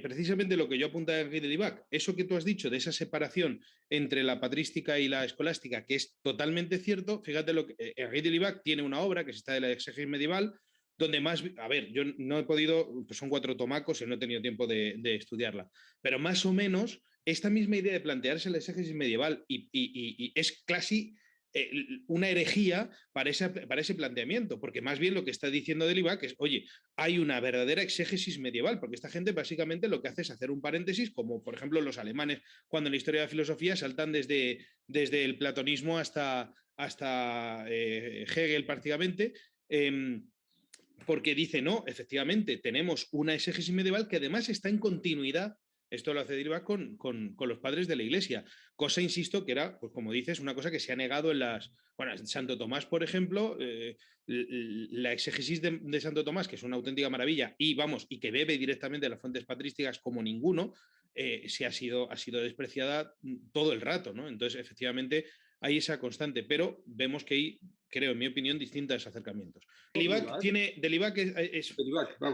precisamente lo que yo apuntaba a Henri de Libac, eso que tú has dicho de esa separación entre la patrística y la escolástica, que es totalmente cierto, fíjate lo que Henri de Libac tiene una obra que es esta de la exégesis medieval, donde más, a ver, yo no he podido, pues son 4 tomacos y no he tenido tiempo de estudiarla, pero más o menos esta misma idea de plantearse la exégesis medieval y es casi una herejía para ese planteamiento, porque más bien lo que está diciendo Delibac es, oye, hay una verdadera exégesis medieval, porque esta gente básicamente lo que hace es hacer un paréntesis, como por ejemplo los alemanes, cuando en la historia de la filosofía saltan desde el platonismo hasta Hegel prácticamente, porque dice, no, efectivamente, tenemos una exégesis medieval que además está en continuidad. Esto lo hace Deriva con los padres de la Iglesia. Cosa, insisto, que era, pues como dices, una cosa que se ha negado en las... Bueno, Santo Tomás, por ejemplo, la exégesis de Santo Tomás, que es una auténtica maravilla, y vamos, y que bebe directamente de las fuentes patrísticas como ninguno, ha sido despreciada todo el rato, ¿no? Entonces, efectivamente, hay esa constante, pero vemos que hay, creo, en mi opinión, distintos acercamientos. Delibac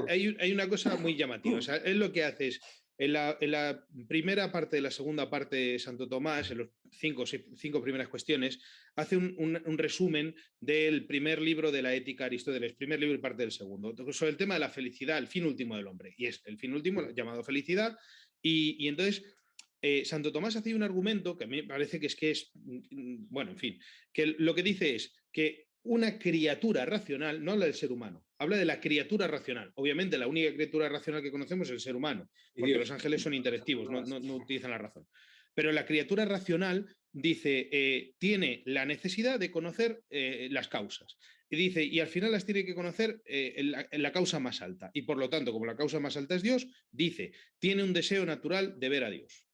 hay una cosa muy llamativa. O sea, él lo que hace es, en la primera parte de la segunda parte de Santo Tomás, en los cinco primeras cuestiones, hace un resumen del primer libro de la Ética Aristóteles, primer libro y parte del segundo, sobre el tema de la felicidad, el fin último del hombre. Y es el fin último llamado felicidad. Y entonces Santo Tomás hace un argumento que a mí me parece que es, bueno, en fin, que lo que dice es que una criatura racional, no habla del ser humano, habla de la criatura racional. Obviamente la única criatura racional que conocemos es el ser humano, porque los ángeles son interactivos, no utilizan la razón. Pero la criatura racional, dice, tiene la necesidad de conocer las causas. Y dice, y al final las tiene que conocer en la causa más alta. Y por lo tanto, como la causa más alta es Dios, dice, tiene un deseo natural de ver a Dios.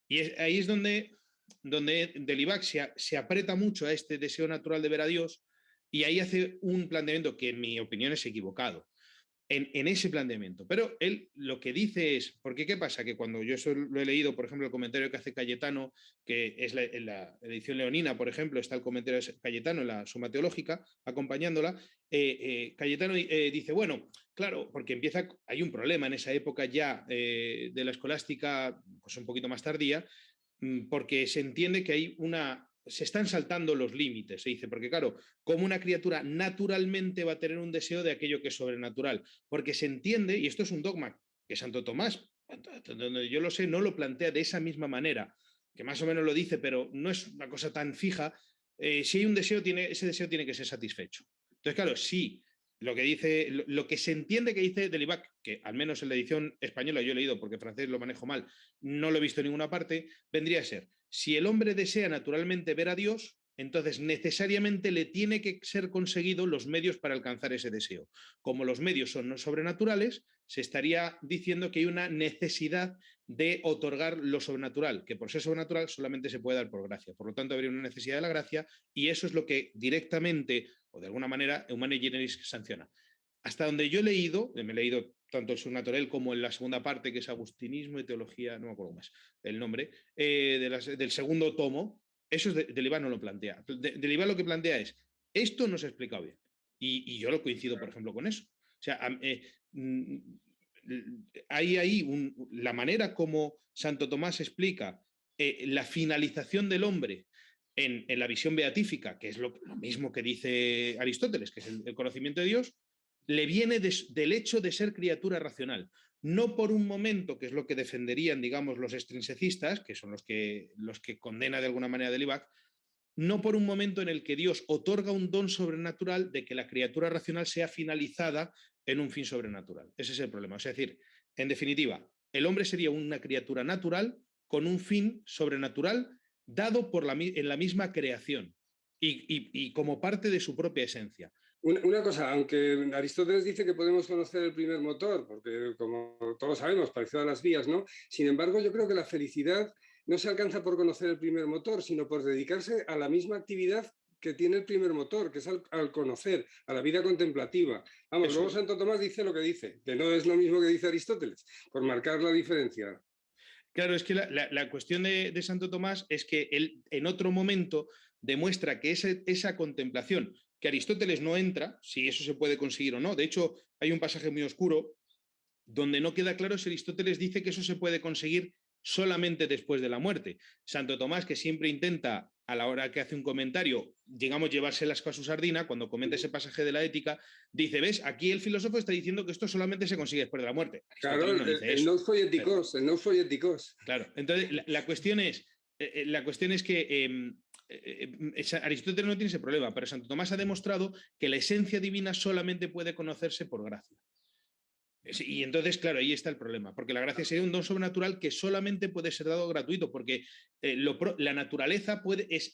Y ahí es donde Delibac se aprieta mucho a este deseo natural de ver a Dios y ahí hace un planteamiento que en mi opinión es equivocado en ese planteamiento. Pero él lo que dice es, porque ¿qué pasa? Que cuando yo eso lo he leído, por ejemplo, el comentario que hace Cayetano, que es en la edición leonina, por ejemplo, está el comentario de Cayetano en la Suma Teológica, acompañándola, Cayetano dice, bueno, claro, porque hay un problema en esa época ya de la escolástica, pues un poquito más tardía, porque se entiende que se están saltando los límites, se dice, porque claro, como una criatura naturalmente va a tener un deseo de aquello que es sobrenatural, porque se entiende, y esto es un dogma que Santo Tomás, donde yo lo sé, no lo plantea de esa misma manera, que más o menos lo dice, pero no es una cosa tan fija, si hay un deseo, ese deseo tiene que ser satisfecho. Entonces, claro, sí, lo que se entiende que dice Delibac, que al menos en la edición española yo he leído porque francés lo manejo mal, no lo he visto en ninguna parte, vendría a ser, si el hombre desea naturalmente ver a Dios, entonces necesariamente le tiene que ser conseguido los medios para alcanzar ese deseo. Como los medios son sobrenaturales, se estaría diciendo que hay una necesidad de otorgar lo sobrenatural, que por ser sobrenatural solamente se puede dar por gracia. Por lo tanto, habría una necesidad de la gracia y eso es lo que directamente o de alguna manera Humane Generis sanciona. Hasta donde yo he leído tanto el Surnaturel como en la segunda parte, que es Agustinismo y Teología, no me acuerdo más el nombre, del segundo tomo, eso es Delibac no lo plantea. Delibac lo que plantea es, esto no se ha explicado bien. Y yo lo coincido, por ejemplo, con eso. O sea, hay ahí la manera como Santo Tomás explica la finalización del hombre en la visión beatífica, que es lo mismo que dice Aristóteles, que es el conocimiento de Dios, le viene del hecho de ser criatura racional. No por un momento, que es lo que defenderían, digamos, los extrinsecistas, que son los que condena de alguna manera Delibac, no por un momento en el que Dios otorga un don sobrenatural de que la criatura racional sea finalizada en un fin sobrenatural. Ese es el problema. Es decir, en definitiva, el hombre sería una criatura natural con un fin sobrenatural dado en la misma creación y como parte de su propia esencia. Una cosa, aunque Aristóteles dice que podemos conocer el primer motor, porque como todos sabemos, parecido a las vías, ¿no? Sin embargo, yo creo que la felicidad no se alcanza por conocer el primer motor, sino por dedicarse a la misma actividad que tiene el primer motor, que es al conocer, a la vida contemplativa. Vamos, luego Santo Tomás dice lo que dice, que no es lo mismo que dice Aristóteles, por marcar la diferencia. Claro, es que la cuestión de Santo Tomás es que él en otro momento demuestra que esa contemplación, que Aristóteles no entra, si eso se puede conseguir o no, de hecho hay un pasaje muy oscuro Donde no queda claro es Aristóteles dice que eso se puede conseguir solamente después de la muerte. Santo Tomás, que siempre intenta, a la hora que hace un comentario, digamos, llevarse las cosas a su sardina, cuando comenta ese pasaje de la ética, dice, ¿ves? Aquí el filósofo está diciendo que esto solamente se consigue después de la muerte. Claro, Aristóteles no dice el eso. nous poieticos, el nous poieticos. Claro, entonces la cuestión es que Aristóteles no tiene ese problema, pero Santo Tomás ha demostrado que la esencia divina solamente puede conocerse por gracia. Y entonces, claro, ahí está el problema, porque la gracia sería un don sobrenatural que solamente puede ser dado gratuito, porque la naturaleza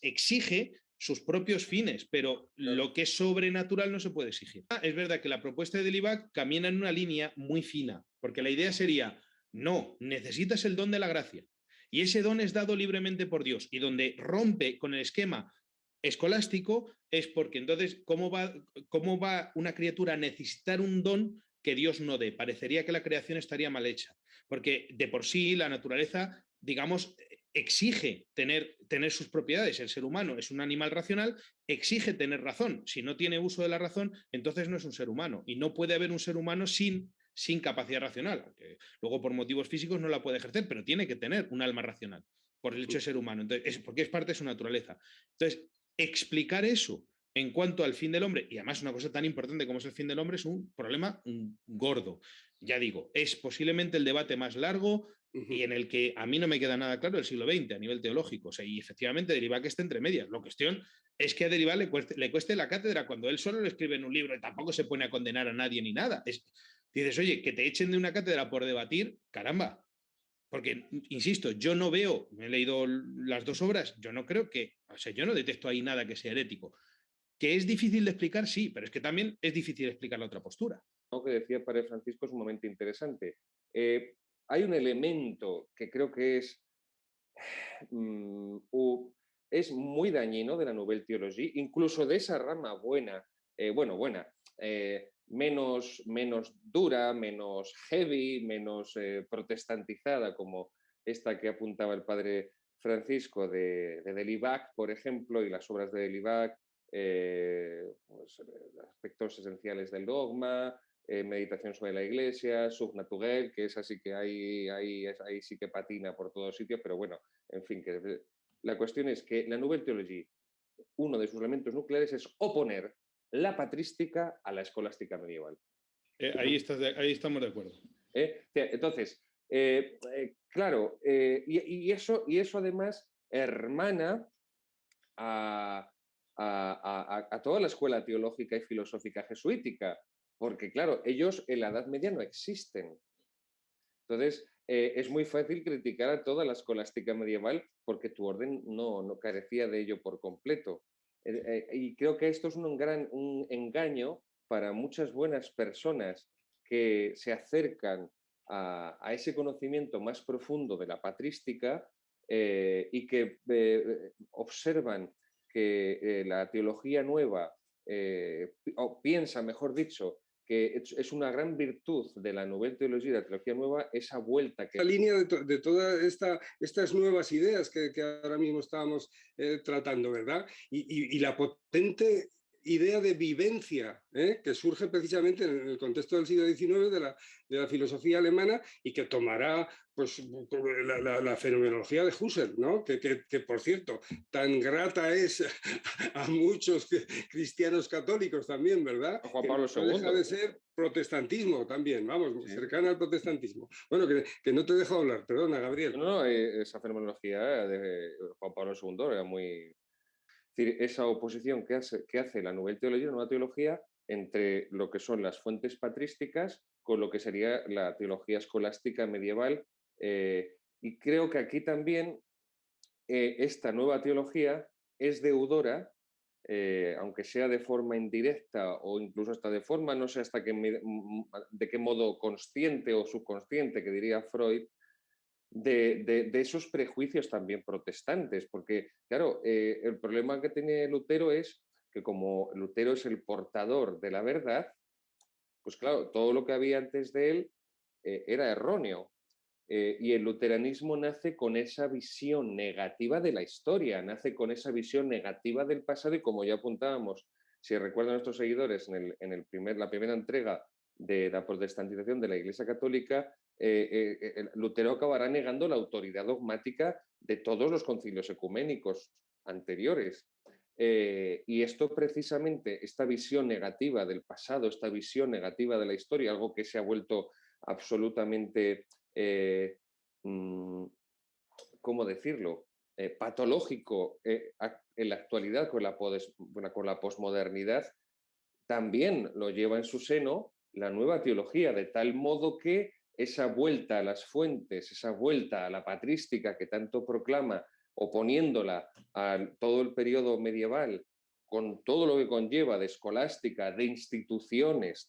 exige sus propios fines, pero lo que es sobrenatural no se puede exigir. Es verdad que la propuesta de Delibac camina en una línea muy fina, porque la idea sería, no, necesitas el don de la gracia, y ese don es dado libremente por Dios, y donde rompe con el esquema escolástico es porque entonces, ¿cómo va una criatura a necesitar un don que Dios no dé? Parecería que la creación estaría mal hecha, porque de por sí la naturaleza, digamos, exige tener sus propiedades. El ser humano es un animal racional, exige tener razón. Si no tiene uso de la razón, entonces no es un ser humano. Y no puede haber un ser humano sin capacidad racional, aunque luego por motivos físicos no la puede ejercer, pero tiene que tener un alma racional por el hecho de ser humano. Entonces, porque es parte de su naturaleza. Entonces, explicar eso en cuanto al fin del hombre, y además una cosa tan importante como es el fin del hombre, es un problema gordo. Ya digo, es posiblemente el debate más largo y en el que a mí no me queda nada claro el siglo XX a nivel teológico. O sea, y efectivamente Derivac está entre medias. La cuestión es que a Derivac le cueste la cátedra cuando él solo lo escribe en un libro y tampoco se pone a condenar a nadie ni nada. Dices, oye, que te echen de una cátedra por debatir, caramba. Porque, insisto, yo no veo, me he leído las dos obras, yo no creo que, o sea, yo no detecto ahí nada que sea herético. Que es difícil de explicar, sí, pero es que también es difícil explicar la otra postura. Lo que decía el padre Francisco es sumamente interesante. Hay un elemento que creo que es muy dañino de la Nouvelle Théologie, incluso de esa rama buena, menos dura, menos heavy, menos protestantizada, como esta que apuntaba el padre Francisco de Delibac, por ejemplo, y las obras de Delibac, aspectos esenciales del dogma, meditación sobre la Iglesia, Subnaturel, que es así que ahí sí que patina por todos sitios, pero bueno, en fin, que la cuestión es que la Nouvelle Théologie, uno de sus elementos nucleares es oponer la patrística a la escolástica medieval. Ahí estamos de acuerdo. Entonces, claro, y eso además hermana a toda la escuela teológica y filosófica jesuítica, porque claro, ellos en la Edad Media no existen. Entonces, es muy fácil criticar a toda la escolástica medieval porque tu orden no carecía de ello por completo. Y creo que esto es un engaño para muchas buenas personas que se acercan a ese conocimiento más profundo de la patrística y que observan que la teología nueva, o piensa, mejor dicho, que es una gran virtud de la Nouvelle Théologie, de la teología nueva, esa vuelta que... La línea de todas estas nuevas ideas que ahora mismo estábamos tratando, ¿verdad? Y la potente idea de vivencia, que surge precisamente en el contexto del siglo XIX de la filosofía alemana y que tomará pues, la fenomenología de Husserl, ¿no? Que, por cierto, tan grata es a muchos cristianos católicos también, ¿verdad? Juan Pablo II. No deja de ser protestantismo también, vamos, Sí. cercana al protestantismo. Bueno, que no te dejo hablar, perdona, Gabriel. No, esa fenomenología de Juan Pablo II era muy... Es decir, esa oposición que hace la Nouvelle Théologie, la nueva teología, entre lo que son las fuentes patrísticas con lo que sería la teología escolástica medieval. Y creo que aquí también esta nueva teología es deudora, aunque sea de forma indirecta o incluso hasta de forma, no sé hasta de qué modo consciente o subconsciente, que diría Freud, de esos prejuicios también protestantes, porque claro, el problema que tiene Lutero es que como Lutero es el portador de la verdad, pues claro, todo lo que había antes de él era erróneo. Y el luteranismo nace con esa visión negativa de la historia, nace con esa visión negativa del pasado y como ya apuntábamos, si recuerdan a nuestros seguidores en la primera entrega de la protestantización de la Iglesia Católica, Lutero acabará negando la autoridad dogmática de todos los concilios ecuménicos anteriores. Y esto precisamente, esta visión negativa del pasado, esta visión negativa de la historia, algo que se ha vuelto absolutamente, ¿cómo decirlo?, patológico en la actualidad con la posmodernidad, también lo lleva en su seno la nueva teología, de tal modo que esa vuelta a las fuentes, esa vuelta a la patrística que tanto proclama, oponiéndola a todo el periodo medieval, con todo lo que conlleva de escolástica, de instituciones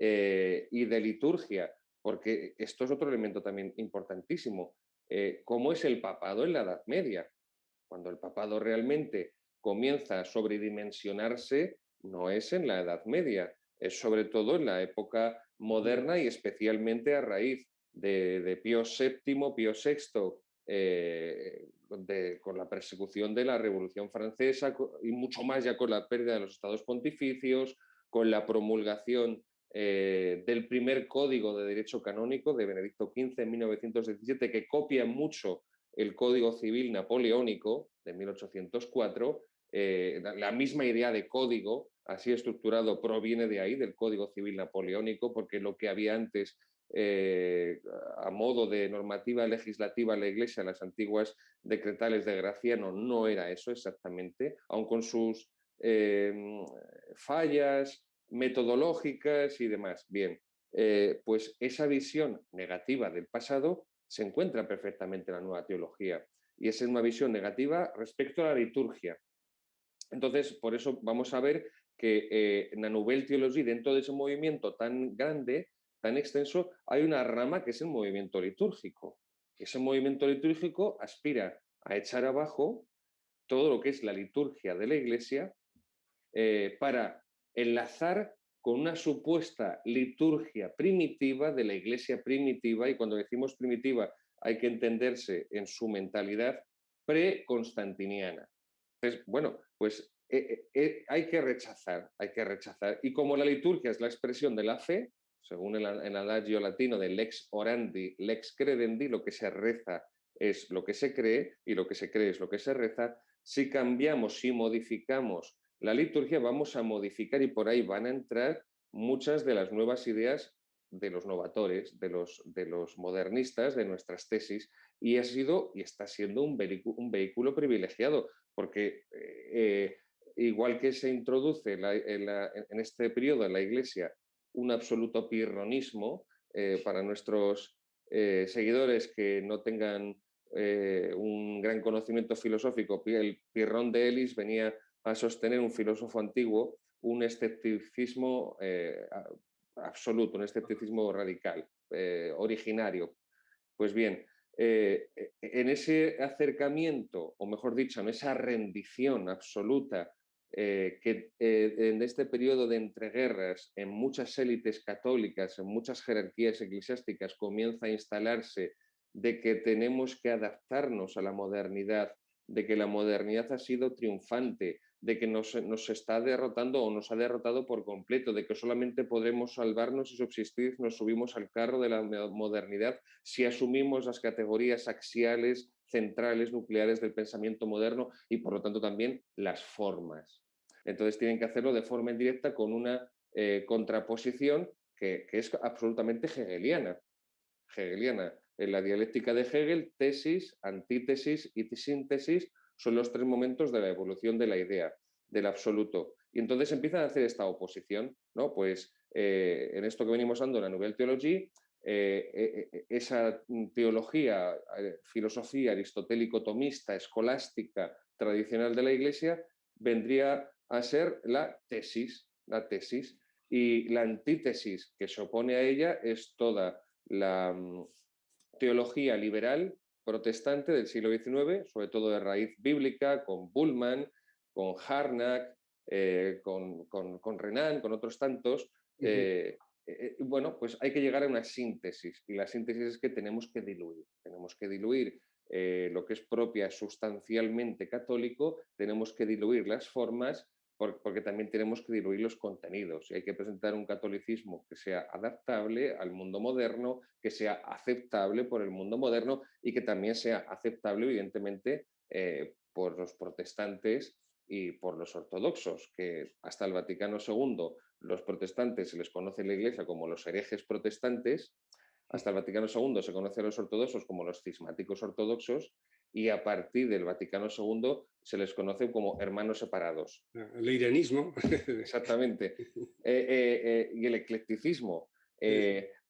y de liturgia, porque esto es otro elemento también importantísimo. ¿Cómo es el papado en la Edad Media? Cuando el papado realmente comienza a sobredimensionarse, no es en la Edad Media, es sobre todo en la época moderna y especialmente a raíz de Pío VII, Pío VI, con la persecución de la Revolución Francesa y mucho más ya con la pérdida de los estados pontificios, con la promulgación del primer código de derecho canónico de Benedicto XV en 1917, que copia mucho el Código Civil Napoleónico de 1804, la misma idea de código, así estructurado, proviene de ahí, del Código Civil Napoleónico, porque lo que había antes a modo de normativa legislativa en la Iglesia, las antiguas decretales de Graciano, no era eso exactamente, aun con sus fallas metodológicas y demás. Bien, pues esa visión negativa del pasado se encuentra perfectamente en la nueva teología y es una visión negativa respecto a la liturgia. Entonces, por eso vamos a ver que en la Nouvelle Theologie, dentro de ese movimiento tan grande, tan extenso, hay una rama que es el movimiento litúrgico. Ese movimiento litúrgico aspira a echar abajo todo lo que es la liturgia de la Iglesia para enlazar con una supuesta liturgia primitiva de la Iglesia primitiva, y cuando decimos primitiva hay que entenderse en su mentalidad pre-constantiniana. Entonces, bueno, pues hay que rechazar. Y como la liturgia es la expresión de la fe, según el adagio latino de lex orandi, lex credendi, lo que se reza es lo que se cree y lo que se cree es lo que se reza, si cambiamos, si modificamos la liturgia, vamos a modificar y por ahí van a entrar muchas de las nuevas ideas de los novatores, de los modernistas, de nuestras tesis, y ha sido y está siendo un vehículo privilegiado, porque igual que se introduce en este periodo en la Iglesia un absoluto pirronismo para nuestros seguidores que no tengan un gran conocimiento filosófico, el Pirrón de Elis venía a sostener, un filósofo antiguo, un escepticismo absoluto, un escepticismo radical, originario. Pues bien, en ese acercamiento, o mejor dicho, en esa rendición absoluta que en este periodo de entreguerras, en muchas élites católicas, en muchas jerarquías eclesiásticas, comienza a instalarse de que tenemos que adaptarnos a la modernidad, de que la modernidad ha sido triunfante, de que nos está derrotando o nos ha derrotado por completo, de que solamente podremos salvarnos y subsistir, nos subimos al carro de la modernidad si asumimos las categorías axiales, centrales, nucleares del pensamiento moderno y por lo tanto también las formas. Entonces tienen que hacerlo de forma indirecta con una contraposición que es absolutamente hegeliana. En la dialéctica de Hegel, tesis, antítesis y síntesis son los tres momentos de la evolución de la idea, del absoluto. Y entonces empiezan a hacer esta oposición, ¿no? Pues en esto que venimos dando, la Nouvelle Theologie, esa teología, filosofía aristotélico-tomista, escolástica, tradicional de la Iglesia, vendría a ser la tesis. Y la antítesis que se opone a ella es toda la teología liberal protestante del siglo XIX, sobre todo de raíz bíblica, con Bullmann, con Harnack, con Renan, con otros tantos. Bueno, pues hay que llegar a una síntesis, y la síntesis es que tenemos que diluir lo que es propia sustancialmente católico, tenemos que diluir las formas, porque también tenemos que diluir los contenidos y hay que presentar un catolicismo que sea adaptable al mundo moderno, que sea aceptable por el mundo moderno y que también sea aceptable, evidentemente, por los protestantes y por los ortodoxos, que hasta el Vaticano II los protestantes se les conoce en la Iglesia como los herejes protestantes, hasta el Vaticano II se conoce a los ortodoxos como los cismáticos ortodoxos y a partir del Vaticano II se les conoce como hermanos separados. El irianismo. Exactamente. Y el eclecticismo.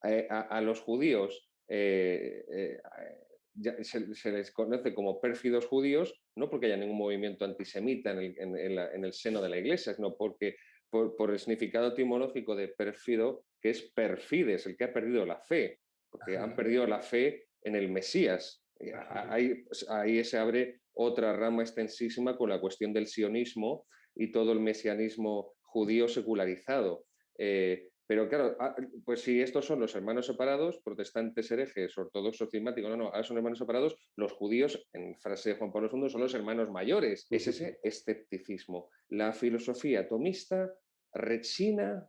A los judíos se les conoce como pérfidos judíos, no porque haya ningún movimiento antisemita en el seno de la Iglesia, sino porque por el significado etimológico de pérfido, que es perfides, el que ha perdido la fe, porque han perdido la fe en el Mesías. Ahí se abre otra rama extensísima con la cuestión del sionismo y todo el mesianismo judío secularizado. Pero claro, pues si estos son los hermanos separados, protestantes herejes, ortodoxos cismáticos, ahora son hermanos separados, los judíos, en frase de Juan Pablo II, son los hermanos mayores. Es ese escepticismo. La filosofía atomista rechina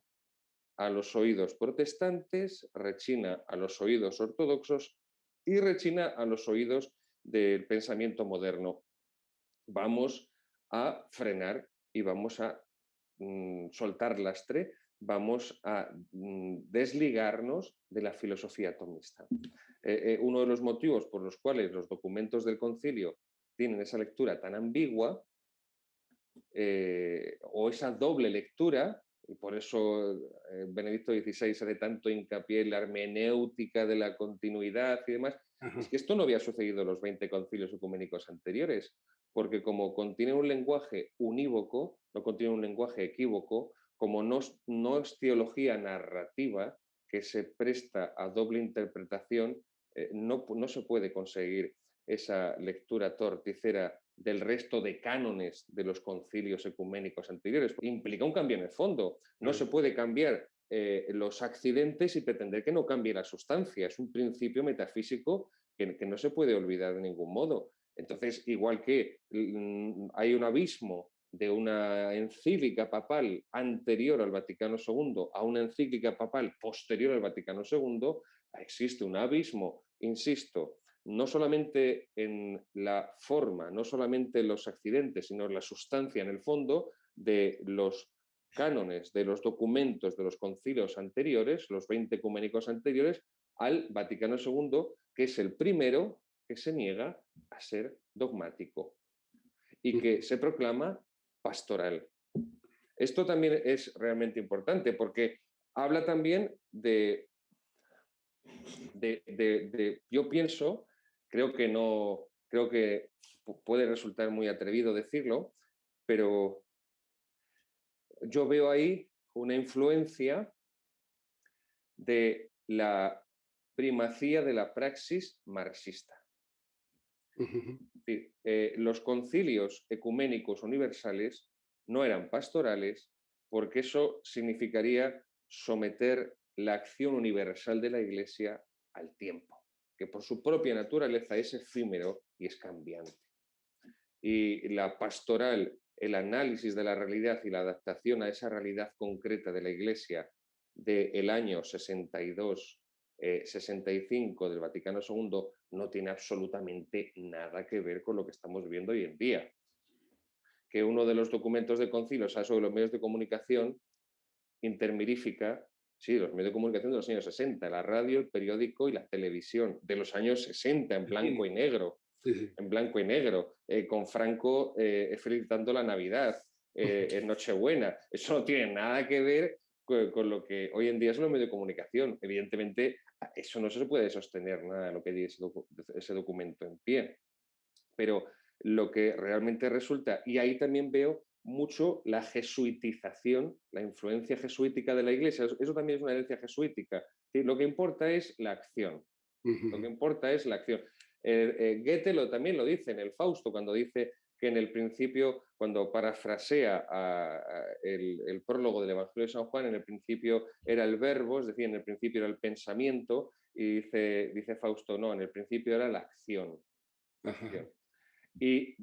a los oídos protestantes, rechina a los oídos ortodoxos y rechina a los oídos del pensamiento moderno. Vamos a frenar y vamos a soltar lastre, vamos a desligarnos de la filosofía atomista. Uno de los motivos por los cuales los documentos del concilio tienen esa lectura tan ambigua o esa doble lectura, y por eso Benedicto XVI hace tanto hincapié en la hermenéutica de la continuidad y demás, es que esto no había sucedido en los 20 concilios ecuménicos anteriores, porque como contiene un lenguaje unívoco, no contiene un lenguaje equívoco, como no es teología narrativa que se presta a doble interpretación, no se puede conseguir esa lectura torticera del resto de cánones de los concilios ecuménicos anteriores. Implica un cambio en el fondo. No se puede cambiar los accidentes y pretender que no cambie la sustancia. Es un principio metafísico que no se puede olvidar de ningún modo. Entonces, igual que hay un abismo de una encíclica papal anterior al Vaticano II a una encíclica papal posterior al Vaticano II, existe un abismo, insisto, no solamente en la forma, no solamente en los accidentes, sino en la sustancia, en el fondo, de los cánones, de los documentos de los concilios anteriores, los 20 ecuménicos anteriores, al Vaticano II, que es el primero que se niega a ser dogmático y que se proclama pastoral. Esto también es realmente importante porque habla también yo pienso, creo que puede resultar muy atrevido decirlo, pero yo veo ahí una influencia de la primacía de la praxis marxista. Es decir, los concilios ecuménicos universales no eran pastorales porque eso significaría someter la acción universal de la Iglesia al tiempo, que por su propia naturaleza es efímero y es cambiante. Y la pastoral, el análisis de la realidad y la adaptación a esa realidad concreta de la Iglesia del año 62, 65 del Vaticano II no tiene absolutamente nada que ver con lo que estamos viendo hoy en día. Que uno de los documentos de concilio sea sobre los medios de comunicación intermirífica, sí, los medios de comunicación de los años 60, la radio, el periódico y la televisión, de los años 60, en blanco y negro, con Franco felicitando la Navidad, en Nochebuena. Eso no tiene nada que ver con lo que hoy en día son los medios de comunicación. Evidentemente, eso no se puede sostener nada de lo que dice ese documento en pie. Pero lo que realmente resulta, y ahí también veo mucho la jesuitización, la influencia jesuítica de la Iglesia. Eso también es una herencia jesuítica. Lo que importa es la acción. Lo que importa es la acción. Goethe también lo dice en el Fausto, cuando dice que en el principio, cuando parafrasea el prólogo del Evangelio de San Juan, en el principio era el verbo, es decir, en el principio era el pensamiento, y dice Fausto, no, en el principio era la acción. Y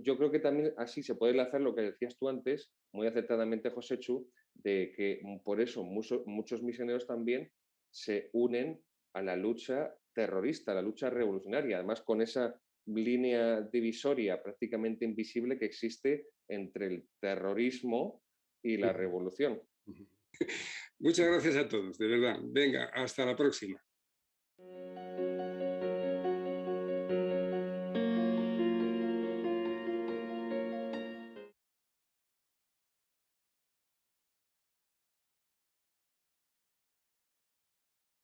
yo creo que también así se puede enlazar lo que decías tú antes, muy acertadamente, Joséchu, de que por eso muchos misioneros también se unen a la lucha terrorista, a la lucha revolucionaria, además con esa línea divisoria prácticamente invisible que existe entre el terrorismo y la revolución. Muchas gracias a todos, de verdad. Venga, hasta la próxima.